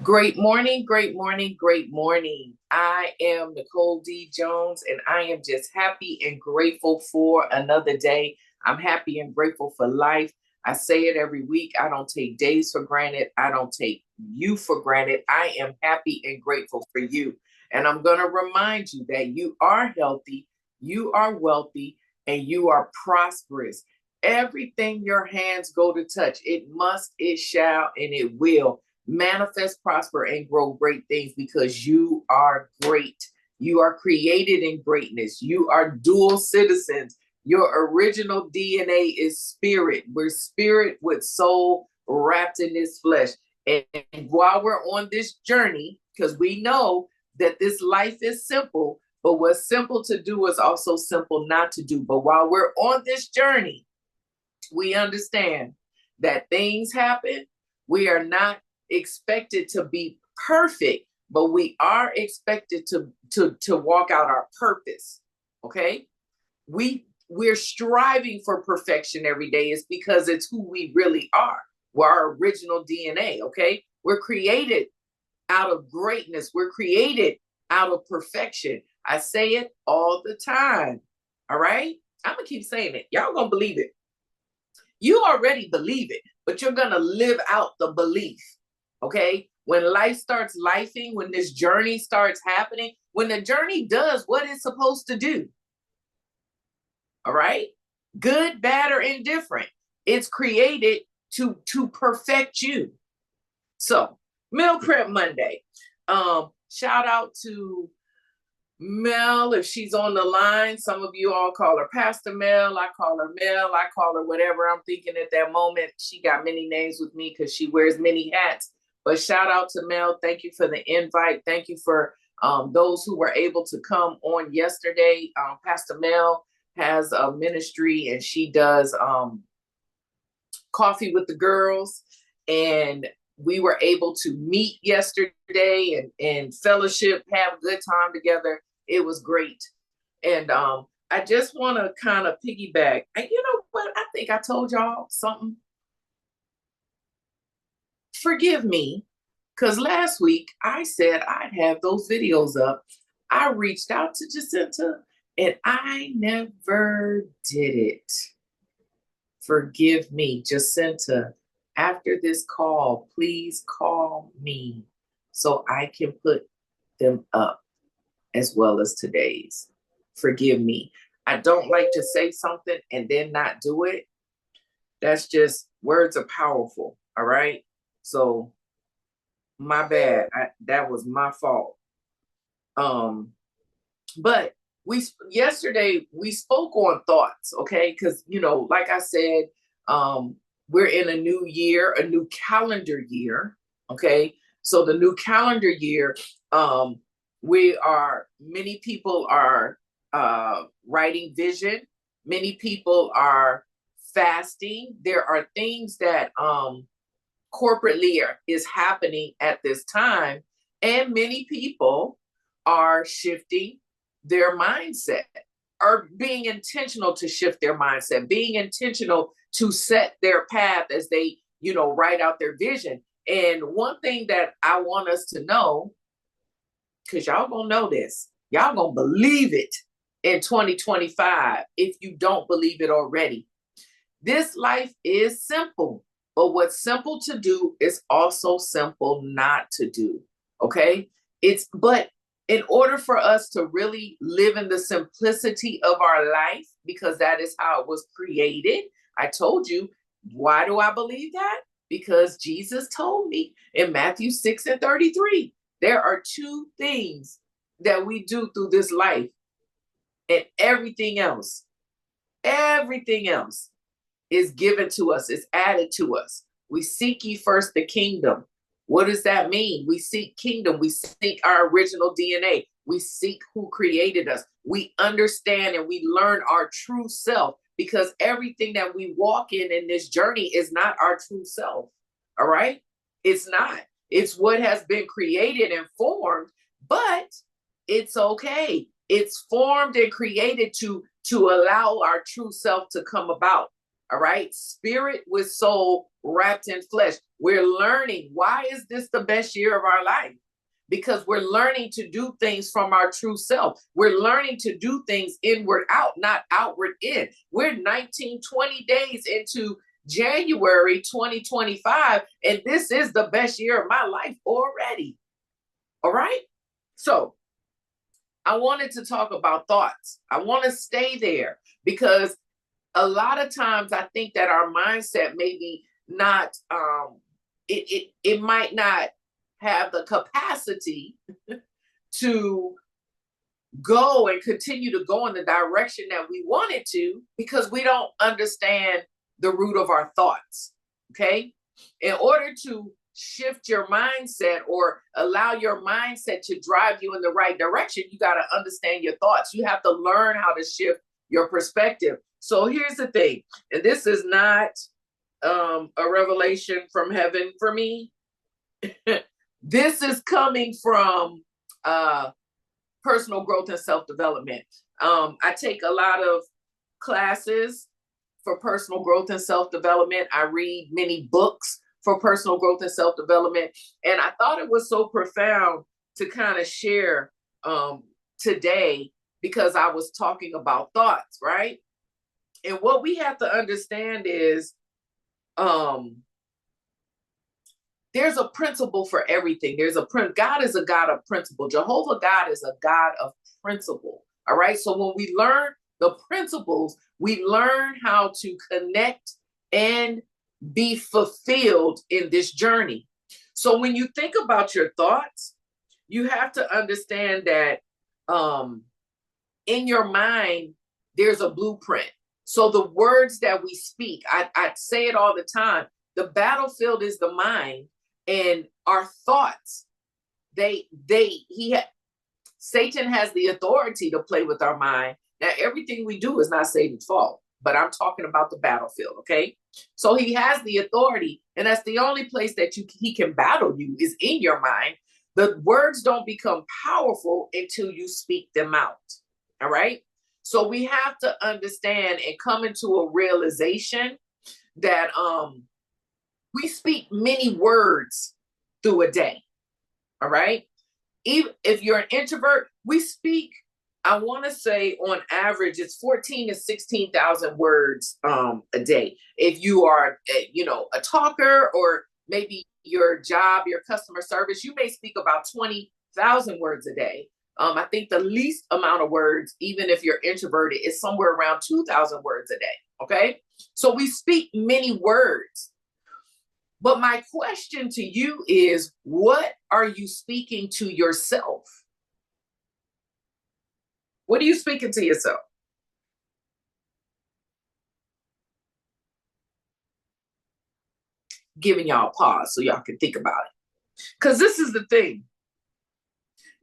Great morning, great morning, great morning. I am Nicole D. Jones, and I am just happy and grateful for another day. I'm happy and grateful for life. I say it every week. I don't take days for granted. I don't take you for granted. I am happy and grateful for you. And I'm going to remind you that you are healthy, you are wealthy, and you are prosperous. Everything your hands go to touch, it must, it shall, and it will manifest, prosper, and grow great things because you are great. You are created in greatness. You are dual citizens. Your original DNA is spirit. We're spirit with soul wrapped in this flesh. And while we're on this journey, because we know that this life is simple, but what's simple to do is also simple not to do. But while we're on this journey, we understand that things happen. We are not expected to be perfect, but we are expected to walk out our purpose. Okay, we're striving for perfection every day. It's because it's who we really are. We're our original DNA. Okay, we're created out of greatness. We're created out of perfection. I say it all the time. All right, I'm gonna keep saying it. Y'all gonna believe it. You already believe it, but you're gonna live out the belief. Okay, when life starts lifing, when this journey starts happening, when the journey does what it's supposed to do, all right, good, bad, or indifferent, it's created to perfect you. So meal prep Monday. Shout out to Mel, if she's on the line. Some of you all call her Pastor Mel. I call her Mel. I call her whatever I'm thinking at that moment. She got many names with me because she wears many hats. But shout out to Mel. Thank you for the invite. Thank you for those who were able to come on yesterday. Pastor Mel has a ministry and she does coffee with the girls. And we were able to meet yesterday and fellowship, have a good time together. It was great. And I just want to kind of piggyback. And you know what? I think I told y'all something. Forgive me, because last week I said I'd have those videos up. I reached out to Jacinta and I never did it. Forgive me, Jacinta. After this call, please call me so I can put them up as well as today's. Forgive me. I don't like to say something and then not do it. That's just, words are powerful. All right. So my bad. That was my fault. But yesterday we spoke on thoughts, okay? Because like I said, we're in a new year, a new calendar year, okay? So the new calendar year, many people are writing vision. Many people are fasting. There are things that corporately is happening at this time. And many people are shifting their mindset, are being intentional to shift their mindset, being intentional to set their path as they, write out their vision. And one thing that I want us to know, because y'all gonna know this, y'all gonna believe it in 2025 if you don't believe it already. This life is simple, but what's simple to do is also simple not to do. Okay? But in order for us to really live in the simplicity of our life, because that is how it was created, I told you, why do I believe that? Because Jesus told me in Matthew 6:33, there are two things that we do through this life, and everything else is given to us, is added to us. We seek ye first the kingdom. What does that mean? We seek kingdom. We seek our original DNA. We seek who created us. We understand and we learn our true self, because everything that we walk in this journey is not our true self. All right? It's not. It's what has been created and formed, but it's okay. It's formed and created to allow our true self to come about. All right. Spirit with soul wrapped in flesh. We're learning. Why is this the best year of our life? Because we're learning to do things from our true self. We're learning to do things inward out, not outward in. We're 19, 20 days into January 2025, and this is the best year of my life already. All right. So I wanted to talk about thoughts. I want to stay there because a lot of times I think that our mindset maybe not, it might not have the capacity to go and continue to go in the direction that we want it to because we don't understand the root of our thoughts. Okay. In order to shift your mindset or allow your mindset to drive you in the right direction, you got to understand your thoughts. You have to learn how to shift your perspective. So here's the thing, and this is not a revelation from heaven for me. This is coming from personal growth and self-development. I take a lot of classes for personal growth and self-development. I read many books for personal growth and self-development. And I thought it was so profound to kind of share today because I was talking about thoughts, right? And what we have to understand is there's a principle for everything. God is a God of principle. Jehovah God is a God of principle. All right. So when we learn the principles, we learn how to connect and be fulfilled in this journey. So when you think about your thoughts, you have to understand that in your mind, there's a blueprint. So the words that we speak, I say it all the time, the battlefield is the mind, and our thoughts, Satan has the authority to play with our mind. Now, everything we do is not Satan's fault, but I'm talking about the battlefield, okay? So he has the authority, and that's the only place that he can battle you is in your mind. The words don't become powerful until you speak them out, all right? So we have to understand and come into a realization that we speak many words through a day, all right? Even if you're an introvert, we speak, I want to say on average, it's 14 to 16,000 words a day. If you are, a talker, or maybe your job, your customer service, you may speak about 20,000 words a day. I think the least amount of words, even if you're introverted, is somewhere around 2,000 words a day. Okay. So we speak many words. But my question to you is, what are you speaking to yourself? What are you speaking to yourself? Giving y'all a pause so y'all can think about it. Because this is the thing.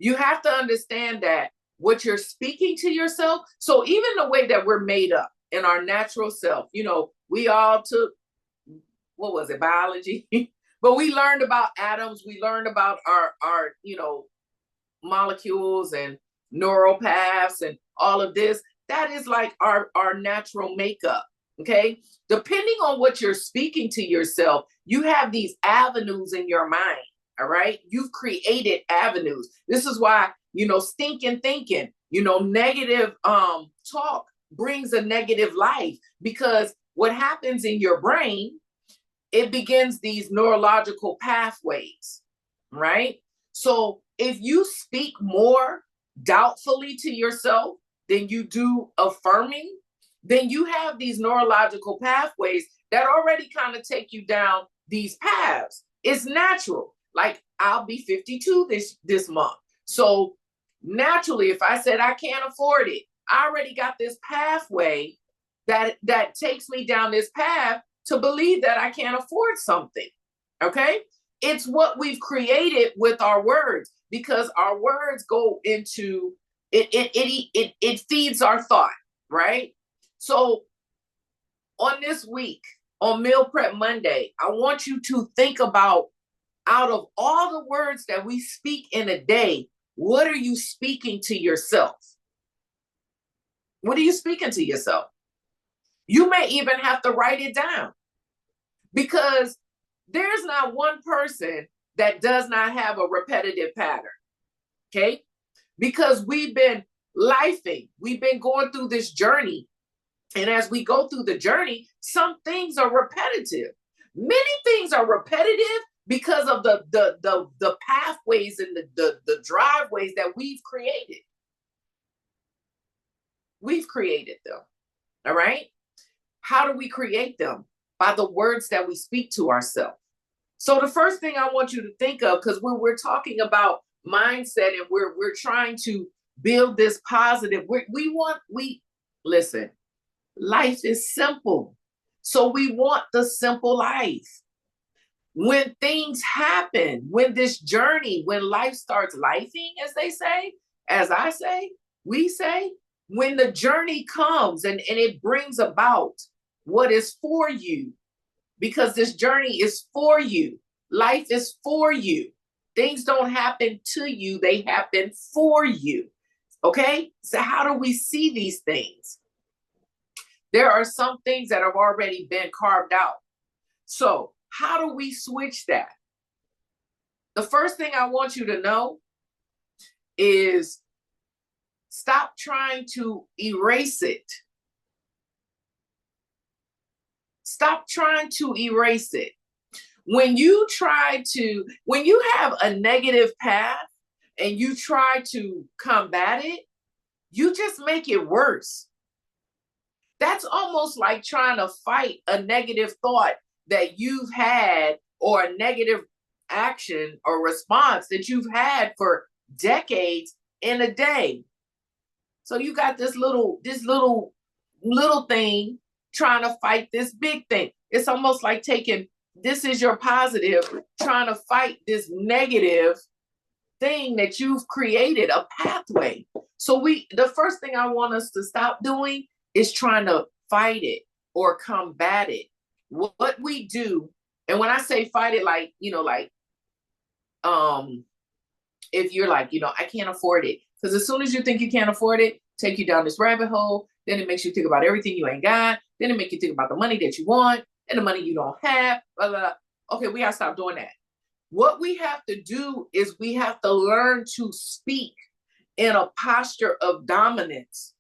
You have to understand that what you're speaking to yourself. So even the way that we're made up in our natural self, we all took, what was it, biology? But we learned about atoms. We learned about our molecules and neural paths and all of this. That is like our natural makeup. Okay. Depending on what you're speaking to yourself, you have these avenues in your mind. All right. You've created avenues. This is why, stinking thinking, negative talk brings a negative life, because what happens in your brain, it begins these neurological pathways, right? So if you speak more doubtfully to yourself than you do affirming, then you have these neurological pathways that already kind of take you down these paths. It's natural. Like, I'll be 52 this month. So naturally, if I said I can't afford it, I already got this pathway that takes me down this path to believe that I can't afford something. Okay? It's what we've created with our words, because our words go into it feeds our thought, right? So on this week, on Meal Prep Monday, I want you to think about, out of all the words that we speak in a day, what are you speaking to yourself? What are you speaking to yourself? You may even have to write it down, because there's not one person that does not have a repetitive pattern. Okay? Because we've been lifing, we've been going through this journey. And as we go through the journey, some things are repetitive. Many things are repetitive because of the pathways and the driveways that we've created. We've created them. All right? How do we create them? By the words that we speak to ourselves. So the first thing I want you to think of, because when we're talking about mindset and we're trying to build this positive, we listen, life is simple. So we want the simple life. When things happen, when this journey, when life starts lifing, as they say, as I say, we say, when the journey comes and it brings about what is for you, because this journey is for you. Life is for you. Things don't happen to you, they happen for you. Okay? So how do we see these things? There are some things that have already been carved out. So how do we switch that? The first thing I want you to know is stop trying to erase it. Stop trying to erase it. When you have a negative path and you try to combat it, you just make it worse. That's almost like trying to fight a negative thought that you've had, or a negative action or response that you've had for decades in a day. So you got this little thing trying to fight this big thing. It's almost like this is your positive, trying to fight this negative thing that you've created, a pathway. So the first thing I want us to stop doing is trying to fight it or combat it. What we do, and when I say fight it, like, if you're like, I can't afford it. Because as soon as you think you can't afford it, take you down this rabbit hole. Then it makes you think about everything you ain't got. Then it makes you think about the money that you want and the money you don't have. Blah, blah, blah. Okay, we got to stop doing that. What we have to do is we have to learn to speak in a posture of dominance.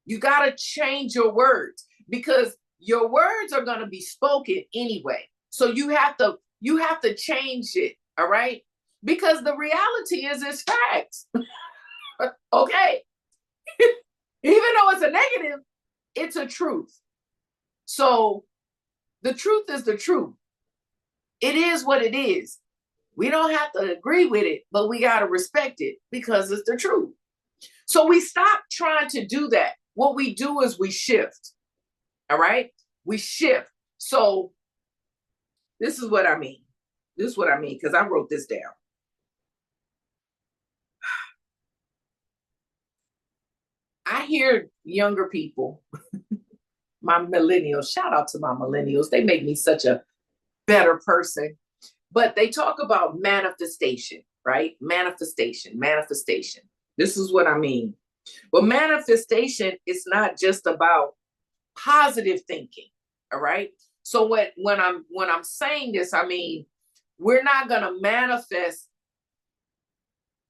You got to change your words, because your words are going to be spoken anyway. So you have to change it, all right? Because the reality is it's facts. Okay? Even though it's a negative, it's a truth. So the truth is the truth. It is what it is. We don't have to agree with it, but we got to respect it because it's the truth. So we stop trying to do that. What we do is we shift. All right? We shift. So this is what I mean. This is what I mean, because I wrote this down. I hear younger people, my millennials, shout out to my millennials. They make me such a better person. But they talk about manifestation, right? Manifestation. This is what I mean. But manifestation is not just about positive thinking, all right? So when I'm saying this, I mean, we're not going to manifest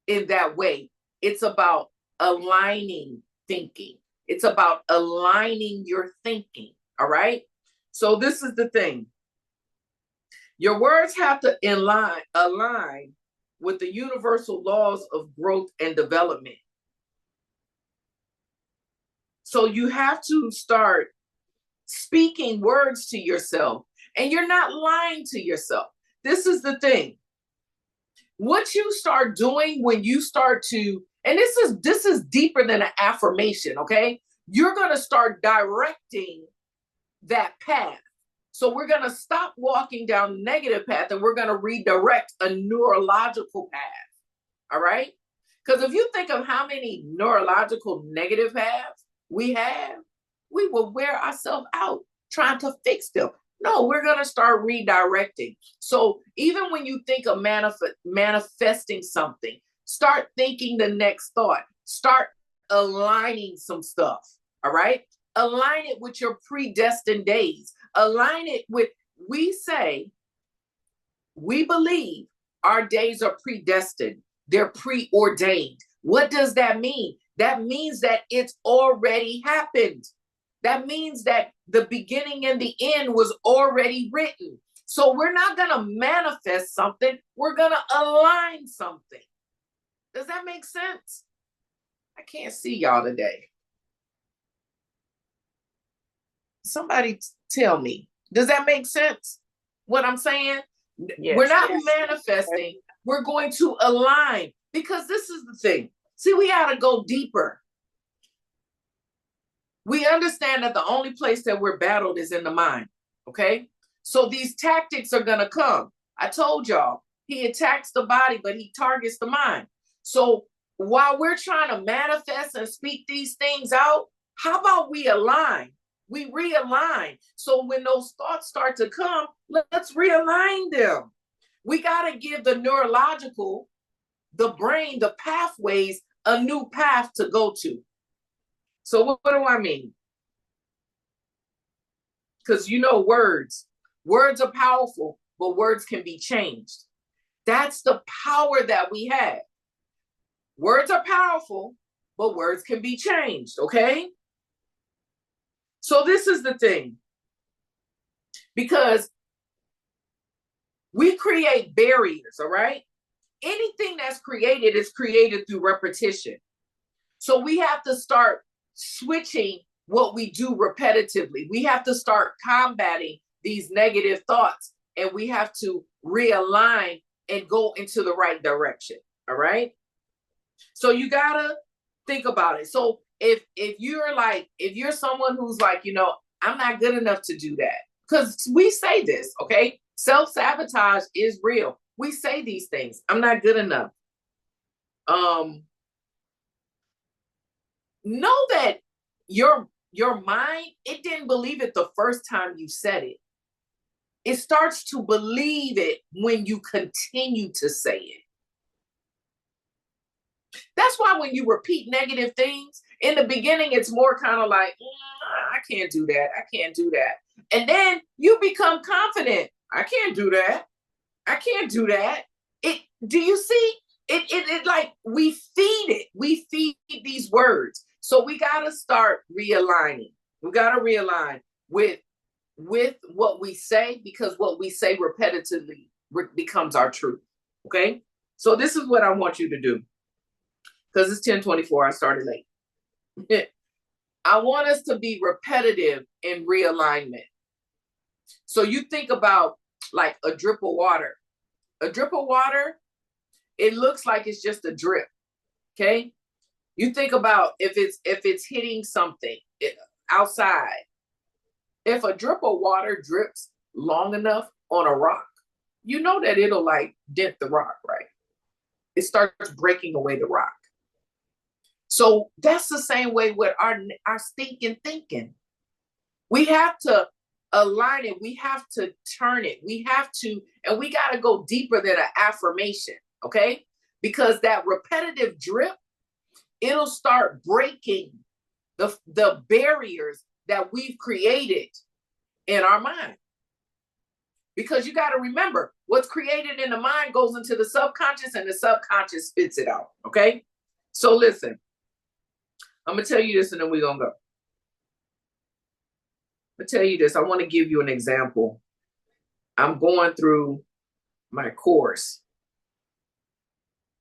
in that way. It's about aligning thinking. It's about aligning your thinking, all right? So this is the thing. Your words have to align with the universal laws of growth and development. So you have to start speaking words to yourself, and you're not lying to yourself. This is the thing. What you start doing when you start to, and this is deeper than an affirmation, okay? You're going to start directing that path. So we're going to stop walking down the negative path and we're going to redirect a neurological path. All right? Because if you think of how many neurological negative paths we have, we will wear ourselves out trying to fix them. No, we're going to start redirecting. So even when you think of manifesting something, start thinking the next thought. Start aligning some stuff. All right? Align it with your predestined days. Align it with, we say, we believe our days are predestined. They're preordained. What does that mean? That means that it's already happened. That means that the beginning and the end was already written. So we're not going to manifest something. We're going to align something. Does that make sense? I can't see y'all today. Somebody tell me. Does that make sense? What I'm saying? Yes, we're not manifesting. We're going to align, because this is the thing. See, we got to go deeper. We understand that the only place that we're battled is in the mind. Okay. So these tactics are going to come. I told y'all, he attacks the body, but he targets the mind. So while we're trying to manifest and speak these things out, how about we align? We realign. So when those thoughts start to come, let's realign them. We got to give the neurological, the brain, the pathways, a new path to go to. So what do I mean? Because words are powerful, but words can be changed. That's the power that we have. Words are powerful, but words can be changed, okay? So this is the thing. Because we create barriers, all right? Anything that's created is created through repetition. So we have to start switching what we do repetitively. We have to start combating these negative thoughts, and we have to realign and go into the right direction, all right? So you gotta think about it. So if you're someone who's like, I'm not good enough to do that, because we say this, okay? Self-sabotage is real. We say these things. I'm not good enough. Know that your mind, it didn't believe it the first time you said it. It starts to believe it when you continue to say it. That's why when you repeat negative things, in the beginning, it's more kind of like, I can't do that. I can't do that. And then you become confident. I can't do that. I can't do that. Do you see? It like we feed it. We feed these words. So we got to start realigning. We got to realign with what we say, because what we say repetitively becomes our truth. Okay? So this is what I want you to do. Because it's 10:24, I started late. I want us to be repetitive in realignment. So you think about like a drip of water. A drip of water, it looks like it's just a drip. Okay? You think about if it's hitting something outside. If a drip of water drips long enough on a rock, you know that it'll like dent the rock, right? It starts breaking away the rock. So that's the same way with our stinking thinking. We have to align it. We have to turn it. We have to, and we got to go deeper than an affirmation, okay? Because that repetitive drip, it'll start breaking the barriers that we've created in our mind. Because you got to remember, what's created in the mind goes into the subconscious, and the subconscious spits it out, okay? So listen, I'm going to tell you this, and then we're going to go. I'm going to tell you this. I want to give you an example. I'm going through my course.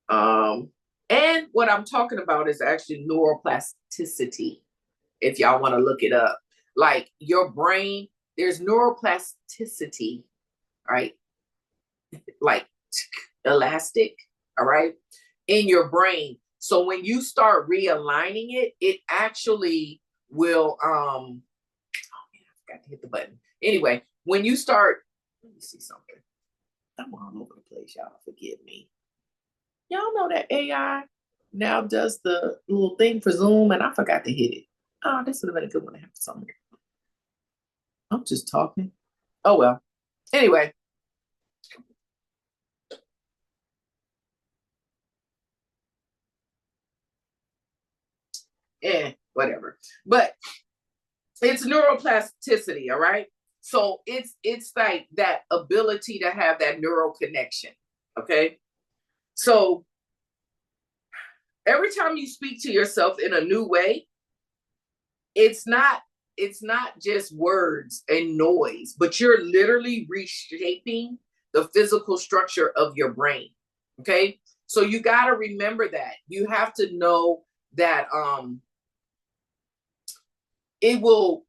And what I'm talking about is actually neuroplasticity, if y'all want to look it up. Like your brain, there's neuroplasticity, right? Like elastic, all right, in your brain. So when you start realigning it, it actually will, oh man, I forgot to hit the button. Anyway, when you start, let me see something. I'm all over the place, y'all, forgive me. Y'all know that AI now does the little thing for Zoom, and I forgot to hit it. Oh, this would have been a good one to have somewhere. I'm just talking. Oh, well. Anyway. Whatever. But It's neuroplasticity, all right? So it's like that ability to have that neural connection, okay? So every time you speak to yourself in a new way, it's not it's not just words and noise, but you're literally reshaping the physical structure of your brain. Okay? So you got to remember that. You have to know that it'll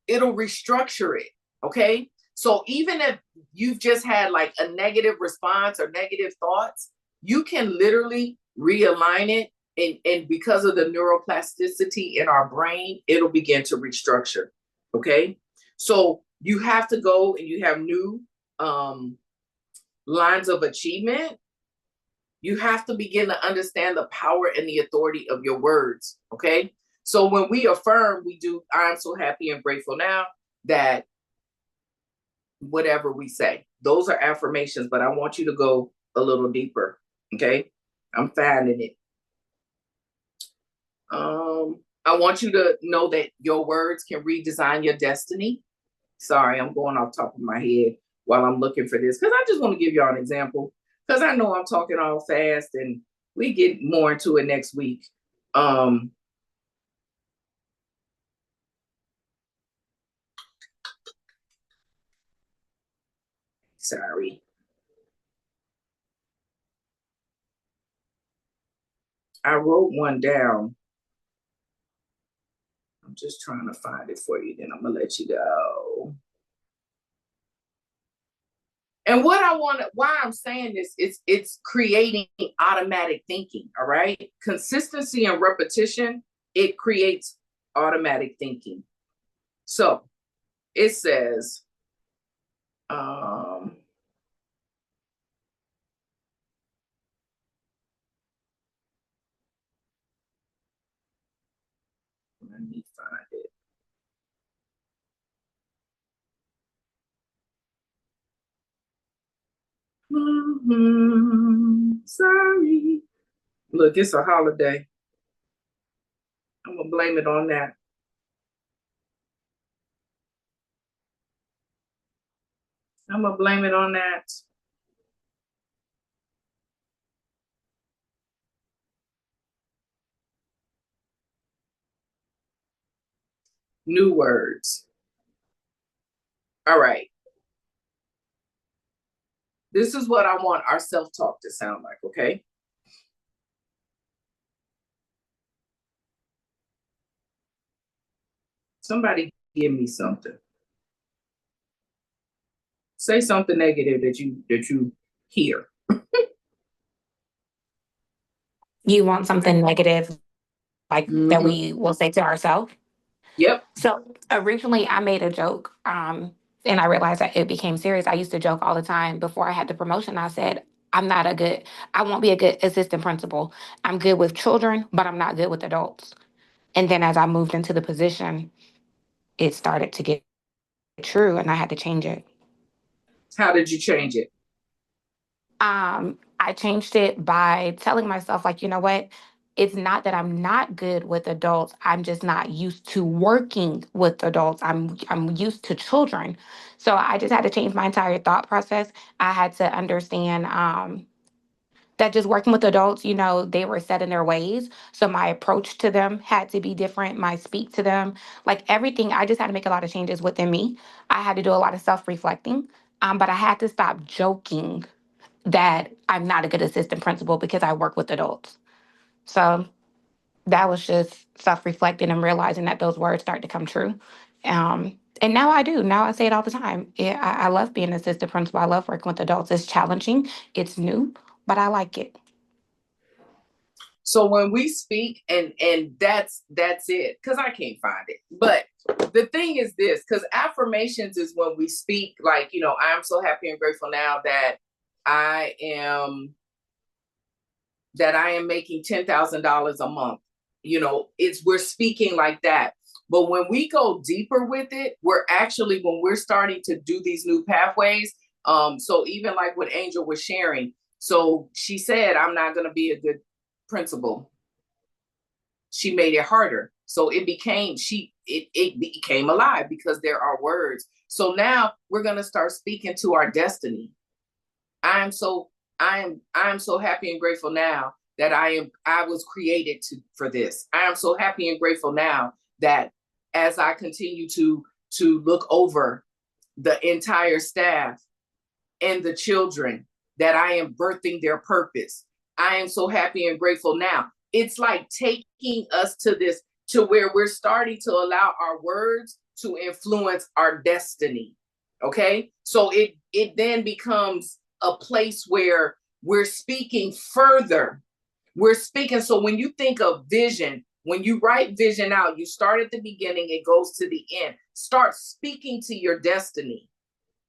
restructure it. Okay? So even if you've just had like a negative response or negative thoughts, you can literally realign it, and because of the neuroplasticity in our brain, it'll begin to restructure. Okay. So you have to go and you have new lines of achievement. You have to begin to understand the power and the authority of your words. Okay. So when we affirm, we do, I'm so happy and grateful now that whatever we say, those are affirmations, but I want you to go a little deeper. Okay. I'm finding it. I want you to know that your words can redesign your destiny. Sorry, I'm going off top of my head while I'm looking for this because I just want to give y'all an example because I know I'm talking all fast and we get more into it next week. Sorry. I wrote one down. I'm just trying to find it for you, then I'm gonna let you go. And what I want, why I'm saying this, it's creating automatic thinking. All right, consistency and repetition, it creates automatic thinking. So it says, let me find it. Sorry. Look, it's a holiday. I'm gonna blame it on that. I'm gonna blame it on that. New words. All right. This is what I want our self-talk to sound like, okay? Somebody give me something. Say something negative that you hear. You want something negative, like that Mm-hmm. we will say to ourselves. Yep. So originally, I made a joke, and I realized that it became serious. I used to joke all the time before I had the promotion. I said, "I'm not a good. I won't be a good assistant principal. I'm good with children, but I'm not good with adults." And then as I moved into the position, it started to get true, and I had to change it. How did you change it? I changed it by telling myself, like, you know what? It's not that I'm not good with adults. I'm just not used to working with adults. I'm used to children. So I just had to change my entire thought process. I had to understand that just working with adults, they were set in their ways. So my approach to them had to be different. My speak to them, like everything, I just had to make a lot of changes within me. I had to do a lot of self-reflecting. But I had to stop joking that I'm not a good assistant principal because I work with adults. So that was just self reflecting and realizing that those words start to come true. And now I do. Now I say it all the time. Yeah, I love being an assistant principal. I love working with adults. It's challenging, it's new, but I like it. So when we speak, and that's it, because I can't find it. But the thing is this, because affirmations is when we speak, like, I'm so happy and grateful now that I am making $10,000 a month. It's we're speaking like that. But when we go deeper with it, we're actually when we're starting to do these new pathways. So even like what Angel was sharing, so she said, I'm not gonna be a good principal. She made it harder. So it became it became alive because there are words. So now we're going to start speaking to our destiny. I'm so I'm so happy and grateful now that I was created for this. I am so happy and grateful now that as I continue to look over the entire staff and the children, that I am birthing their purpose. I am so happy and grateful now. It's like taking us to this, to where we're starting to allow our words to influence our destiny. Okay. So it then becomes a place where we're speaking further. We're speaking. So when you think of vision, when you write vision out, you start at the beginning, it goes to the end. Start speaking to your destiny.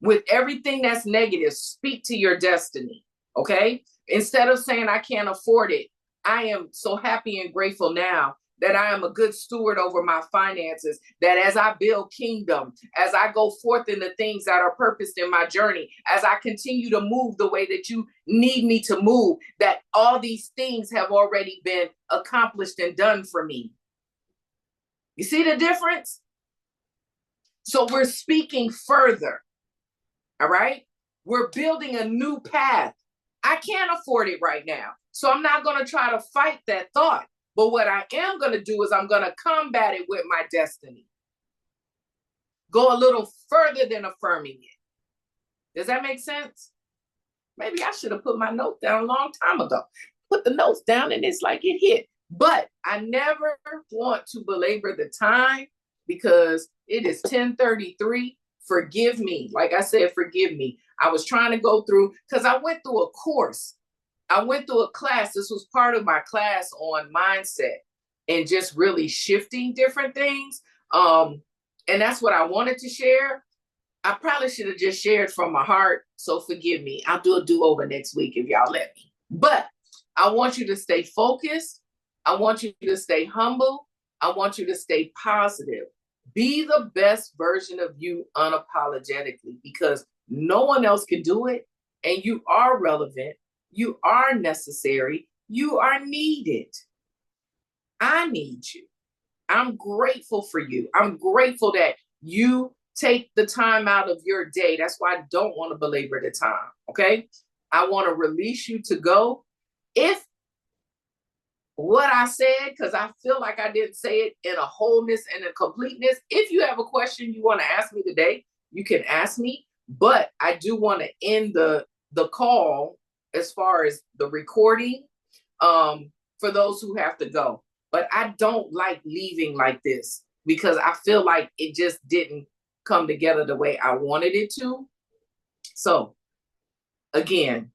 With everything that's negative, speak to your destiny. Okay. Instead of saying, I can't afford it, I am so happy and grateful now that I am a good steward over my finances, that as I build kingdom, as I go forth in the things that are purposed in my journey, as I continue to move the way that you need me to move, that all these things have already been accomplished and done for me. You see the difference? So we're speaking further. All right. We're building a new path. I can't afford it right now. So I'm not going to try to fight that thought. But what I am going to do is I'm going to combat it with my destiny. Go a little further than affirming it. Does that make sense? Maybe I should have put my note down a long time ago. Put the notes down and it's like it hit. But I never want to belabor the time because it is 10:33. Forgive me. Like I said, forgive me. I was trying to go through, because I went through a course. I went through a class. This was part of my class on mindset and just really shifting different things. And that's what I wanted to share. I probably should have just shared from my heart. So forgive me. I'll do a do-over next week if y'all let me. But I want you to stay focused. I want you to stay humble. I want you to stay positive. Be the best version of you unapologetically, because no one else can do it. And you are relevant. You are necessary. You are needed. I need you. I'm grateful for you. I'm grateful that you take the time out of your day. That's why I don't want to belabor the time. Okay. I want to release you to go. If what I said, because I feel like I didn't say it in a wholeness and a completeness. If you have a question you want to ask me today, you can ask me. But I do want to end the call as far as the recording for those who have to go. But I don't like leaving like this because I feel like it just didn't come together the way I wanted it to. So again,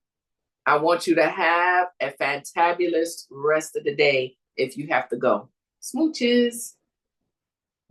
I want you to have a fantabulous rest of the day if you have to go. Smooches.